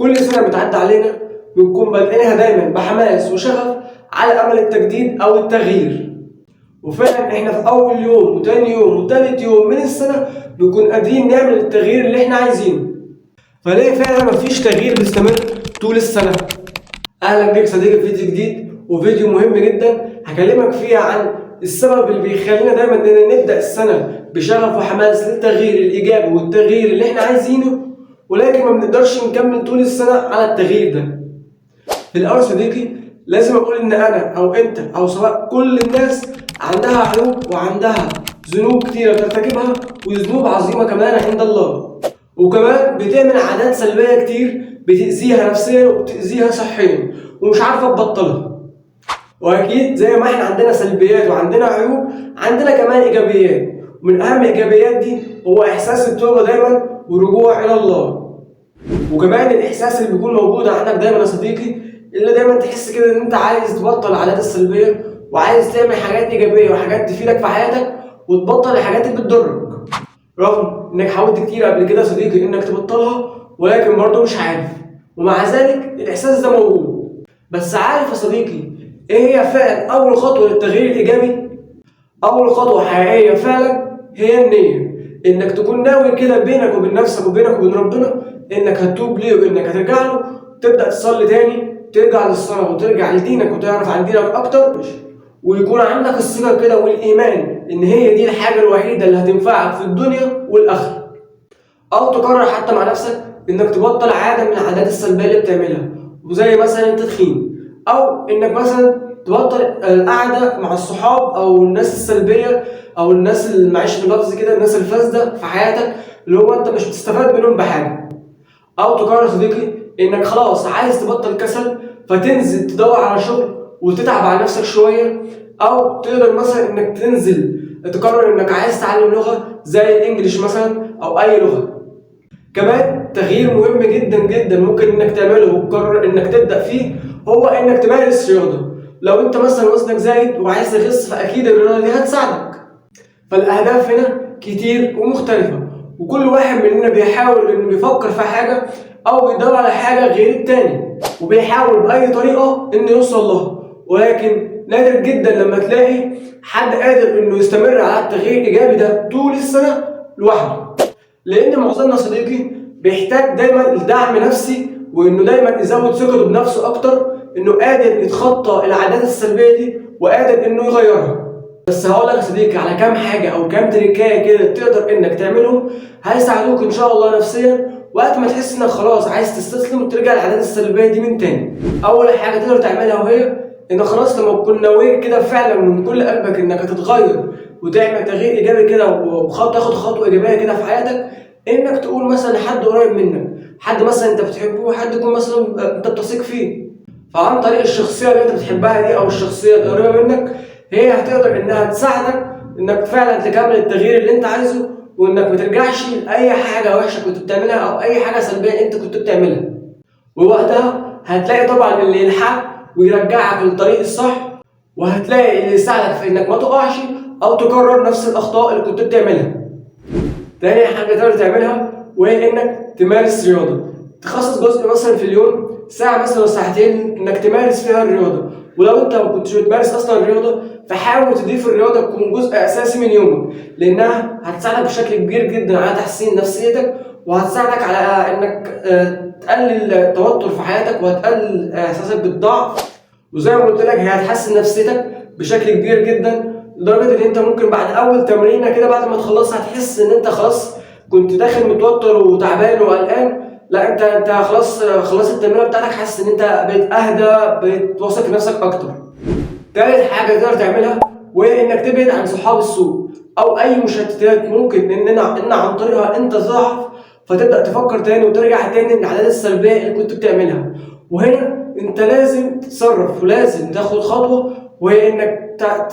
كل سنة بتعدي علينا بنكون بادئينها دايما بحماس وشغف على أمل التجديد أو التغيير. وفعلا احنا في أول يوم وتاني يوم وتالت يوم من السنة بنكون قادرين نعمل التغيير اللي احنا عايزينه. فليه فعلا مفيش تغيير بيستمر طول السنة؟ أهلا بيك صديقي في فيديو جديد وفيديو مهم جدا هكلمك فيه عن السبب اللي بيخلينا دايما إننا نبدأ السنة بشغف وحماس للتغيير الإيجابي والتغيير اللي احنا عايزينه، ولكن ما بنقدرش نكمل طول السنة على التغيير ده. في الأول صديقي لازم أقول إن أنا أو أنت أو سواء كل الناس عندها عيوب وعندها ذنوب كتيرة بترتكبها وذنوب عظيمة كمان عند الله، وكمان بتعمل عادات سلبية كتير بتأذيها نفسيا وبتأذيها صحيا ومش عارفة تبطلها. وأكيد زي ما احنا عندنا سلبيات وعندنا عيوب عندنا كمان إيجابيات، ومن أهم الإيجابيات دي هو إحساس التوبة دايما والرجوع إلى الله. وكمان الإحساس اللي بيكون موجود عندك دايما يا صديقي اللي دايما تحس كده إن أنت عايز تبطل العادات السلبية وعايز تعمل حاجات إيجابية وحاجات تفيدك في حياتك وتبطل الحاجات اللي بتضرك، رغم إنك حاولت كتير قبل كده يا صديقي إنك تبطلها ولكن برضه مش عارف، ومع ذلك الإحساس ده موجود. بس عارف يا صديقي إيه هي فعلا أول خطوة للتغيير الإيجابي؟ أول خطوة حقيقية فعلا هي النية، إنك تكون ناوي كده بينك وبين نفسك وبينك وبين ربنا إنك هتتوب ليه وإنك هترجع له، تبدأ تصلي تاني، ترجع للصلاة وترجع لدينك وتعرف عن دينك أكتر، ويكون عندك الثقة كده والإيمان إن هي دي الحاجة الوحيدة اللي هتنفعك في الدنيا والآخرة. أو تقرر حتى مع نفسك إنك تبطل عادة من العادات السلبية اللي بتعملها، وزي مثلا التدخين، أو إنك مثلا تبطل القعدة مع الصحاب أو الناس السلبية أو الناس اللي معيش باللفظ كده الناس الفاسدة في حياتك اللي هو أنت مش بتستفاد منهم بحاجة. أو تقرر صديقي إنك خلاص عايز تبطل كسل فتنزل تدور على شغل وتتعب على نفسك شوية، أو تقدر مثلا إنك تنزل تقرر إنك عايز تتعلم لغة زي الإنجليش مثلا أو أي لغة. كمان تغيير مهم جدا جدا ممكن إنك تعمله وتقرر إنك تبدأ فيه هو إنك تمارس رياضة. لو أنت مثلا وزنك زايد وعايز تخس فأكيد الرياضة دي هتساعدك. فالأهداف هنا كتير ومختلفة، وكل واحد مننا بيحاول إنه يفكر في حاجة أو بيدور على حاجة غير التاني وبيحاول بأي طريقة إنه يوصل لها، ولكن نادر جدا لما تلاقي حد قادر إنه يستمر على التغيير الإيجابي ده طول السنة لوحده، لأن معظمنا صديقي بيحتاج دايما لدعم نفسي وإنه دايما يزود ثقته بنفسه أكتر، إنه قادر يتخطى العادات السلبية دي وقادر إنه يغيرها. بس هقول لك يا صديقي على كام حاجة أو كام تريكاية كده تقدر إنك تعملهم هيساعدوك إن شاء الله نفسيا وقت ما تحس إنك خلاص عايز تستسلم وترجع للعادات السلبية دي من تاني. أول حاجة تقدر تعملها وهي إنك خلاص لما تكون ناوي كده فعلا من كل قلبك إنك هتتغير وتعمل تغيير إيجابي كده وتاخد خطوة إيجابية كده في حياتك، إنك تقول مثلا لحد قريب منك، حد مثلا أنت بتحبه، حد يكون مثلا أنت بتثق فيه، فعن طريق الشخصية اللي أنت بتحبها دي أو الشخصية القريبة منك هي هتقدر إنها تساعدك إنك فعلا تكمل التغيير اللي أنت عايزه، وإنك ما ترجعش لأي حاجة وحشة كنت بتعملها أو أي حاجة سلبية أنت كنت بتعملها. ووقتها هتلاقي طبعا اللي يلحقك ويرجعك للطريق الصح، وهتلاقي اللي يساعدك في إنك ما تقعش أو تكرر نفس الأخطاء اللي كنت بتعملها. تاني حاجة تقدر تعملها وهي إنك تمارس رياضة، تخصص جزء مثلا في اليوم ساعة مثلا أو ساعتين إنك تمارس فيها الرياضة. ولو أنت ما كنتش بتمارس أصلا الرياضة فحاول تضيف الرياضة تكون جزء أساسي من يومك، لأنها هتساعدك بشكل كبير جدا على تحسين نفسيتك وهتساعدك على إنك تقلل التوتر في حياتك وهتقلل إحساسك بالضعف، وزي ما قلت لك هي هتحسن نفسيتك بشكل كبير جدا لدرجة إن أنت ممكن بعد أول تمرينة كده بعد ما تخلصها هتحس إن أنت خلاص كنت داخل متوتر وتعبان وقلقان، لا انت خلاص خلصت التمرينه بتاعتك، حاسس ان انت بقيت اهدى، بقيت واثق في نفسك اكتر. تالت حاجه تقدر تعملها وهي انك تبعد عن صحاب السوء او اي مشتتات ممكن ان عن طريقها انت تضعف فتبدا تفكر تاني وترجع تاني للعادات السلبيه اللي كنت بتعملها. وهنا انت لازم تتصرف ولازم تاخد خطوه، وهي انك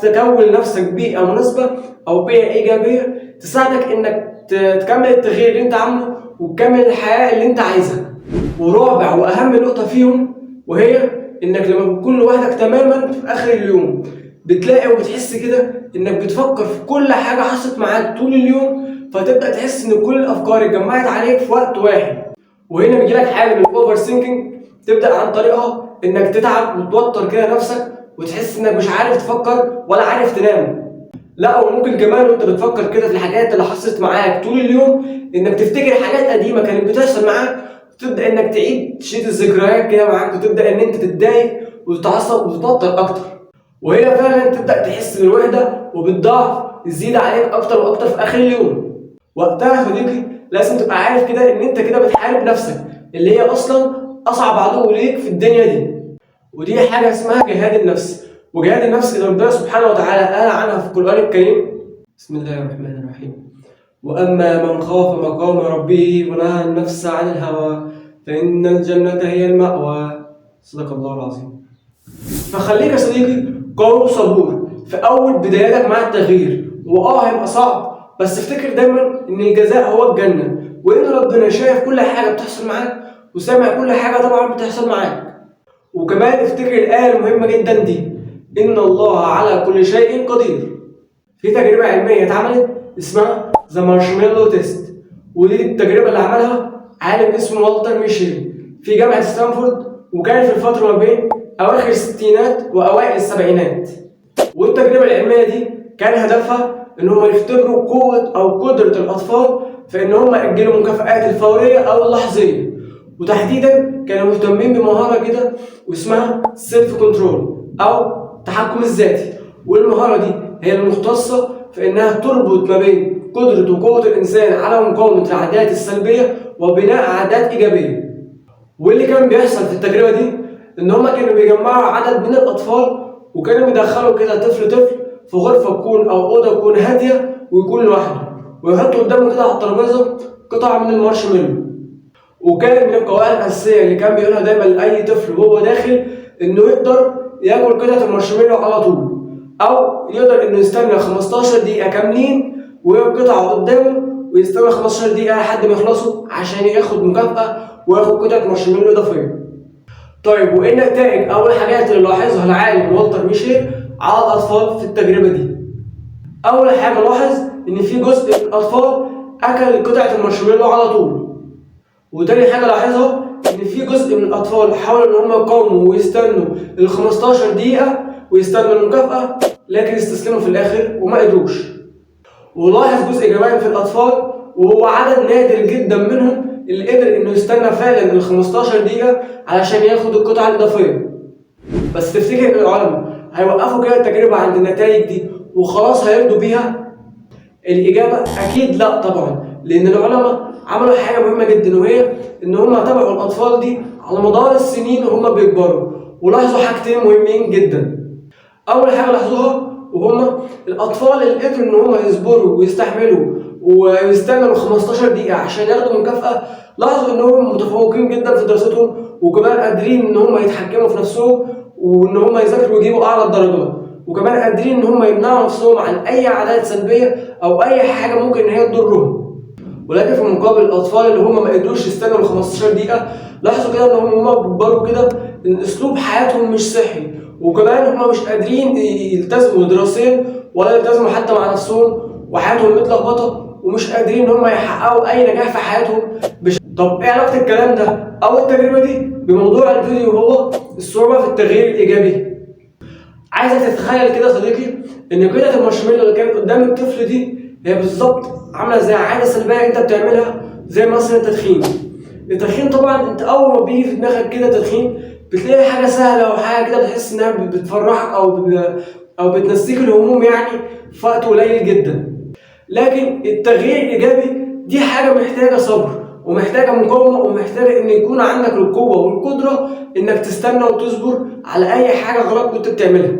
تكون لنفسك بيئه مناسبه او بيئه ايجابيه تساعدك انك تكمل التغيير اللي انت عامله وتكمل الحياة اللي انت عايزها. ورابع واهم نقطة فيهم وهي انك لما بتكون لوحدك تماما في اخر اليوم بتلاقي وبتحس كده انك بتفكر في كل حاجة حصلت معاك طول اليوم، فتبدأ تحس ان كل الافكار اتجمعت عليك في وقت واحد، وهنا بيجيلك حاله من الاوفر ثينكينج، تبدا عن طريقها انك تتعب وتوتر كده نفسك وتحس انك مش عارف تفكر ولا عارف تنام. لا، وممكن كمان وانت بتفكر كده في الحاجات اللي حصلت معاك طول اليوم انك تفتكر حاجات قديمه كانت بتحصل معاك، وتبدا انك تشيد الذكريات كده معاك، وتبدا ان انت تتضايق وتتعصب وتتوتر اكتر. وهنا فعلا تبدا تحس بالوحده وبالضعف يزيد عليك اكتر واكتر في اخر اليوم. وقتها يا صديقي لازم تبقى عارف كده ان انت كده بتحارب نفسك، اللي هي اصلا اصعب عدو ليك في الدنيا دي. ودي حاجه اسمها جهاد النفس. وجهاد النفس اللي ربنا سبحانه وتعالى قال عنها في القران الكريم: بسم الله الرحمن الرحيم، واما من خاف مقام ربه ونهى النفس عن الهوى فان الجنه هي المأوى. صدق الله العظيم. فخليك يا صديقي قوي وصبور في اول بداياتك مع التغيير. هيبقى صعب، بس افتكر دايما ان الجزاء هو الجنه، وان ربنا شايف كل حاجه بتحصل معاك وسامع كل حاجه طبعا بتحصل معاك. وكمان افتكر الايه المهمه جدا دي: ان الله على كل شيء قدير. في تجربه علميه اتعملت اسمها ذا مارشميلو تيست، ودي التجربه اللي عملها عالم اسمه والتر ميشيل في جامعه ستانفورد، وكان في الفتره ما بين اواخر الستينات واوائل السبعينات. والتجربه العلميه دي كان هدفها ان هم يختبروا قوه او قدره الاطفال في ان هم ياجلوا المكافآت الفوريه او اللحظيه. وتحديدا كانوا مهتمين بمهاره كده واسمها سيلف كنترول او التحكم الذاتي. والمهاره دي هي المختصه في انها تربط ما بين قدره وقوه الانسان على مقاومه العادات السلبيه وبناء عادات ايجابيه. واللي كان بيحصل في التجربه دي ان هم كانوا بيجمعوا عدد من الاطفال، وكانوا بيدخلوا كده طفل في غرفه تكون او اوضه تكون هاديه ويكون لوحده، ويحطوا قدامه كده على الترابيزه قطعه من المارشميلو. وكان من القواعد الاساسيه اللي كان بيقولها دايما لاي طفل وهو داخل انه يقدر ياكل قطعه المارشميلو على طول، او يقدر انه يستنى 15 دقيقه كاملين وهي القطعه قدامه، ويستنى 15 دقيقه لحد ما يخلصوا عشان ياخد مكافاه وياخد قطعه مارشميلو اضافيه. طيب، وايه النتائج او الحاجات اللي لاحظها العالم والتر ميشيل على الاطفال في التجربه دي؟ اول حاجه لاحظ ان في جزء من الاطفال اكل قطعه المارشميلو على طول. وتاني حاجه لاحظها ان في جزء من الاطفال حاولوا ان هم يقاوموا ويستنوا ال 15 دقيقه ويستنوا المكافاه، لكن استسلموا في الاخر وما قدروش. ولاحظ جزء كمان في الاطفال، وهو عدد نادر جدا منهم اللي قدر انه يستنى فعلا ال 15 دقيقه علشان ياخد القطعه الاضافيه. بس تفتكر ان العلماء هيوقفوا كده التجربه عند النتائج دي وخلاص هيرضوا بيها؟ الاجابه اكيد لا طبعا، لان العلماء عملوا حاجه مهمه جدا، وهي ان هم تابعوا الاطفال دي على مدار السنين وهم بيكبروا، ولاحظوا حاجتين مهمين جدا. اول حاجه لاحظوها وهم الاطفال اللي قدروا ان هم يصبروا ويستحملوا ويستنوا 15 دقيقه عشان ياخدوا مكافاه، لاحظوا ان هم متفوقين جدا في دراستهم، وكمان قادرين ان هم يتحكموا في نفسهم وان هم يذاكروا ويجيبوا اعلى الدرجات، وكمان قادرين ان هم يمنعوا نفسهم عن اي عادات سلبيه او اي حاجه ممكن ان هي تضرهم. ولكن في المقابل الاطفال اللي هم ما قدروش يستنوا ال 15 دقيقه، لاحظوا كده ان هم بيكبروا كده ان اسلوب حياتهم مش صحي، وكمان هم مش قادرين يلتزموا دراسيا ولا يلتزموا حتى مع نفسهم، وحياتهم متلخبطه ومش قادرين ان هم يحققوا اي نجاح في حياتهم. طب ايه علاقه الكلام ده او التجربه دي بموضوع الفيديو، وهو الصعوبه في التغيير الايجابي؟ عايزك تتخيل كده يا صديقي ان قطعه المارشميلو اللي كانت قدام الطفل دي هي بالظبط عامله زي عاده سلبيه انت بتعملها، زي مثلا التدخين. التدخين طبعا انت اول ما بيجي في دماغك كده تدخين بتلاقي حاجه سهله وحاجه كده بتحس انها بتفرحك او بتنسيك الهموم يعني في وقت قليل جدا. لكن التغيير الايجابي دي حاجه محتاجه صبر ومحتاجه مقاومه ومحتاجه ان يكون عندك القوه والقدره انك تستنى وتصبر على اي حاجه غلط كنت بتعملها،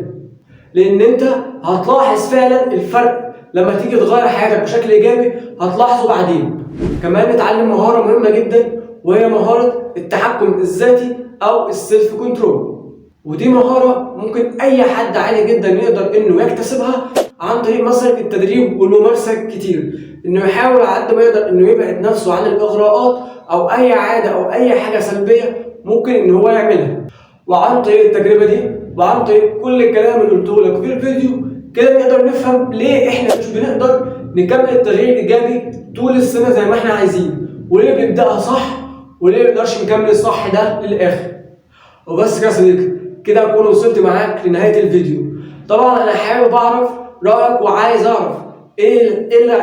لان انت هتلاحظ فعلا الفرق لما تيجي تغير حياتك بشكل ايجابي، هتلاحظه بعدين. كمان نتعلم مهاره مهمه جدا، وهي مهاره التحكم الذاتي او السيلف كنترول. ودي مهاره ممكن اي حد عادي جدا يقدر انه يكتسبها عن طريق مثلا التدريب والممارسه كتير، انه يحاول على قد ما يقدر انه يبعد نفسه عن الاغراءات او اي عاده او اي حاجه سلبيه ممكن ان هو يعملها. وعن طريق التجربه دي وعن طريق كل الكلام اللي قلته لك في الفيديو كده نقدر نفهم ليه احنا مش بنقدر نكمل التغيير الايجابي طول السنه زي ما احنا عايزين، وليه بنبداها صح وليه ما نقدرش نكمل الصح ده للاخر. وبس كده يا صديقي، كده اكون وصلت معاك لنهايه الفيديو. طبعا انا حابب اعرف رايك وعايز اعرف ايه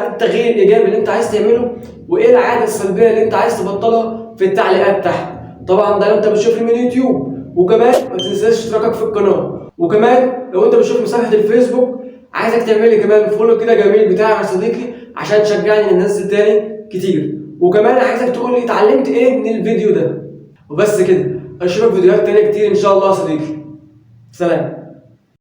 التغيير الايجابي اللي انت عايز تعمله، وايه العاده السلبيه اللي انت عايز تبطلها في التعليقات تحت. طبعا ده لو انت بتشوفني من يوتيوب، وكمان ما تنساش اشتراكك في القناه، وكمان لو انت بتشوف من صفحه الفيسبوك عايزك تعمل لي كمان فولو كده جميل بتاعي يا صديقي عشان تشجعني ان انزل تاني كتير. وكمان عايزك تقول لي اتعلمت ايه من الفيديو ده. وبس كده، اشوفك فيديوهات تانية كتير ان شاء الله يا صديقي. سلام.